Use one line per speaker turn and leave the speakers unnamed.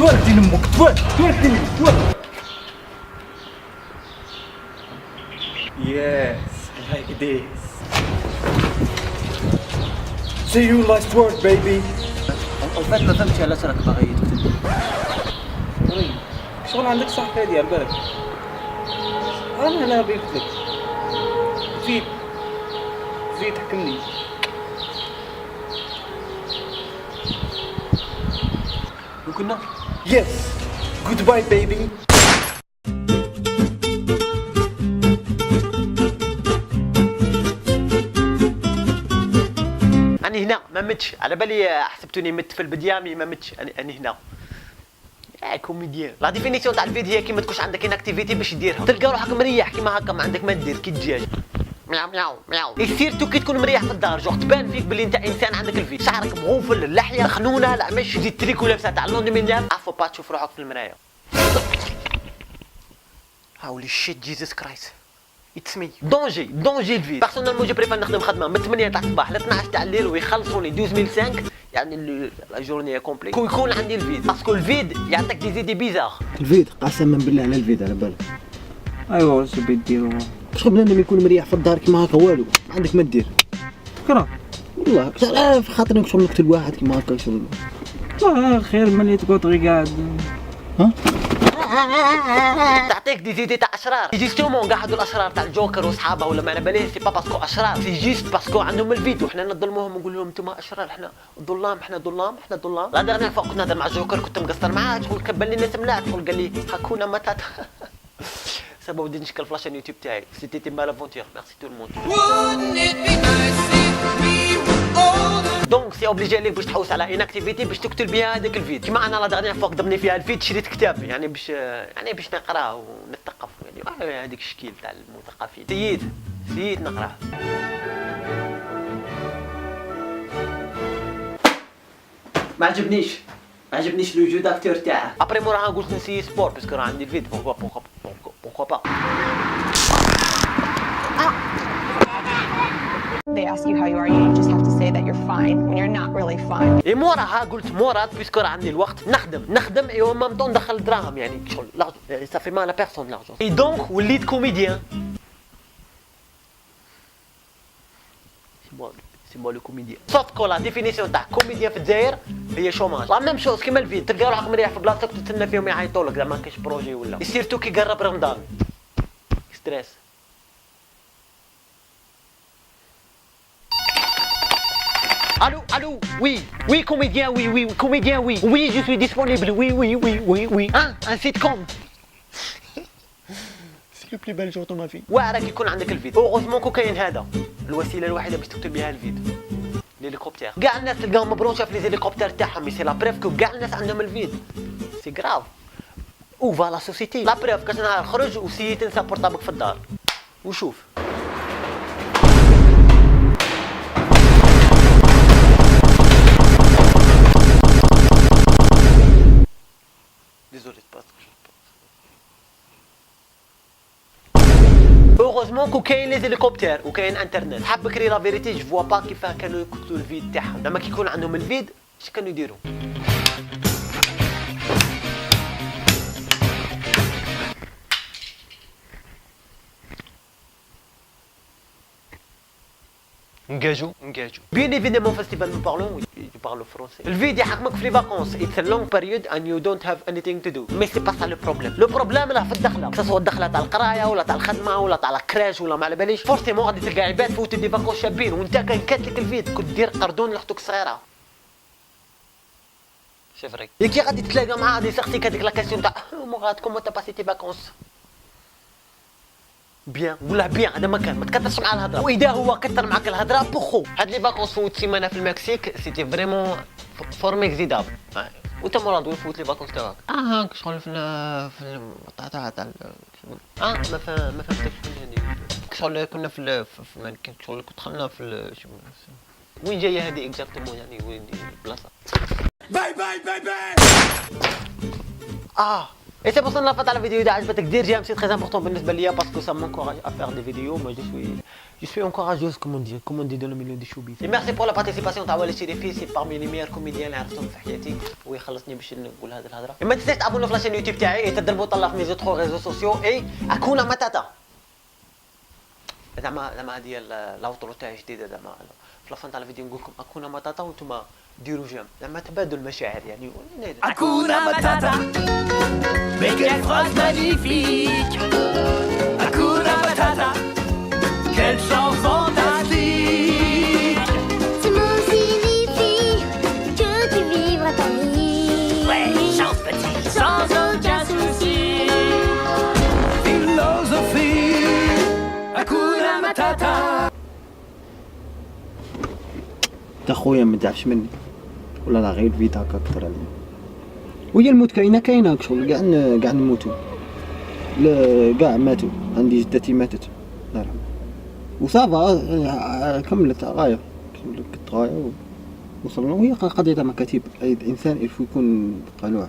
تودي لامك تودي Yes, like this. See you last word, baby.
وفات ما فهمتش علاش راك باغي تكتب.
شغل عندك صح هادي على بالك. انا قلت لك زيد حكمني.
وكنا
Yes. Goodbye, baby.
أنا هنا ما متش على بالي حسبتوني مت في البداية ما متش أنا هنا كوميديان. لا ديفينيسيون تاع الفيديو هي كي ما تكونش عندك اكتيفيتي باش ديرها تلقى روحك مريح كيما هكا ما عندك ما دير كي الدجاج مياو مياو مياو. سيرتو كي تكون مريح في الدار جوغ تبان فيك بلي انت انسان عندك الفيد شعرك مغوفل اللحيه خنونه لا مش زيد تريكو لابسه تاع لوندي من دام عفوا با تشوف روحك في المرايه. هاولي شيت جيزس كرايست اتس مي دونجي الفيد. بيرسونيلمون جو بريفير نخدم خدمه من 8 تاع الصباح ل 12 تاع الليل ويخلصوني 12005 يعني لا جورني كومبلي كون يكون عندي الفيد باسكو الفيد يعطيك دي زيدي بيزار.
الفيد قسما بالله على الفيد على بالك.
ايوا واش بيديروا
باش بنادم يكون مريح في الدار كيما هكا والو عندك ما دير.
كره
والله تعرف خاطر شغل نقتل واحد كيما هكا شغل.
لا خير ملي تقعد غير قاعد.
ها
تعطيك دي زيدي تاع اشرار جيستومون قاعدوا الاشرار تاع الجوكر وصحابه ولا ما على باليش سي با باسكو اشرار سي جيست باسكو عندهم الفيديو وحنا نظلموهم ونقول لهم انتم اشرار احنا ظلام احنا ظلام. لا درنا فوق كنت نهضر مع الجوكر كنت مقصر معاه شغل كبل لي الناس ملاح شغل قال لي هاكونا ماتاتا سبب بدي نشكل فلاش اليوتيوب تاعي سيتي تي مال افونتير ميرسي تو الموند. دونك سي اوبليجي عليك باش تحوس على اناكتيفيتي باش تقتل بها هذاك الفيد كيما انا لا دغنيغ فوق ضمني فيها الفيد شريت كتاب يعني باش نقراه ونثقف يعني هذيك الشكيل تاع المثقفين سيد نقراه. ما عجبنيش لو جو داكتور تاعه ابري موراها قلت نسي سبور باسكو راه عندي الفيد بونكوا با.
They ask you how you are, you just have to say that you're fine when you're not really fine.
اي موراها قلت مراد باسكو راه عندي الوقت نخدم اي و مام طون ندخل دراهم يعني شغل لارجون صافي ما لا بيرسون لارجون اي دونك وليت كوميديان. سي موا لو كوميديان صوت كولا ديفينيسيون تاع كوميديان في الجزائر هي شوماج لا ميم شوز كيما الفيد تلقى روحك مريح في بلاصتك تتسنى فيهم يعيطوا لك زعما كاش بروجي ولا سيرتو كي قرب رمضان ستريس. Allô, oui, comédien, oui, je suis disponible, oui. Hein, un sitcom. C'est le plus bel jour de ma vie. راك يكون عندك الفيد. اوغوزمون كو كاين هذا الوسيله الوحيده باش تكتب بها الفيد. الهليكوبتر. كاع الناس تلقاهم مبروشة في الهليكوبتر تاعهم سي لا بريف كو كاع الناس عندهم الفيد. سي غراف. او فا لا سوسيتي. لا بريف كاش نهار خرج وسي تنسى بورطابلك في الدار. وشوف. Désolé, c'est pas ce que je pense. Heureusement كو كاين لي هليكوبتر وكاين انترنت. حاب بكري لا فيريتي جو فوا با كيفاه كانوا يقتلوا الفيد تاعهم. لما كيكون عندهم الفيد اش كانوا يديروا؟ نجاجو بيان ايفيديمون فيستيفال نو بارلون يبارلو فرونسي. الفيد يحكمك في لي فاكونس اتس ا لونغ بيريود ان يو دونت هاف انيثينغ تو دو مي سي با سا لو بروبليم راه في الدخله سواء الدخله تاع القرايه ولا تاع الخدمه ولا تاع الكراش ولا ما على باليش فورسيمون غادي تلقى عباد فوتوا دي فاكونس شابين وانت كان كاتلك الفيد كنت دير قردون لاختك الصغيره سي فري كي غادي تتلاقى معاه غادي يسقسيك هذيك لا كاستيون تاع موراد كومون تا باسي تي فاكونس بيان ولا بيان هذا ما كان ما تكثرش مع الهضره واذا هو كثر معك الهضره بوخو هاد لي فاكونس فوت سيمانه في المكسيك سيتي فريمون فورميك زيداب وانت مراد وين فوت لي فاكونس تاعك هاك شغل في تاع ما فهمتكش شغل كنا في شغل كنت دخلنا في وين جايه هذه اكزاكتومون يعني وين دي البلاصه باي Et c'est pour ça que je la vidéo d'عجبتك دير j'aime c'est très important بالنسبة ليا parce que ça m'encourage à faire des vidéos. Moi je suis encourageuse comme on dit dans le milieu du showbiz. Et merci pour la participation تاع وليد شريفي c'est parmi les meilleurs comédiens اللي عرفتهم في حياتي ويخلصني باش نقول هذه الهضرة. ما تنساش تابونوا في لاشين يوتيوب تاعي تدربوا طلع في ميزو 3 ريزو سوسيو اي اكونا ماتاتا. زعما هذه الاوترو تاعي جديدة زعما في لافان تاع الفيديو نقول لكم اكونا ماتاتا وانتم ديروا جيم زعما تبادل المشاعر يعني.
Hakuna Matata, mais quelle phrase magnifique. Hakuna Matata, quelle chance fantastique.
Ce mot signifie que tu vivras ta vie.
Ouais, chance petit, sans aucun souci. Philosophie, Hakuna Matata.
تا خويا ما تعرفش مني ولا لا غير فيت هكا اكثر عليا. وهي الموت كاينه شغل كاع نموتوا. لا كاع ماتوا. عندي جدتي ماتت الله يرحمها وصافا كملت غايه وصلنا. وهي قضيه مكاتب. اي انسان يكون قنوع.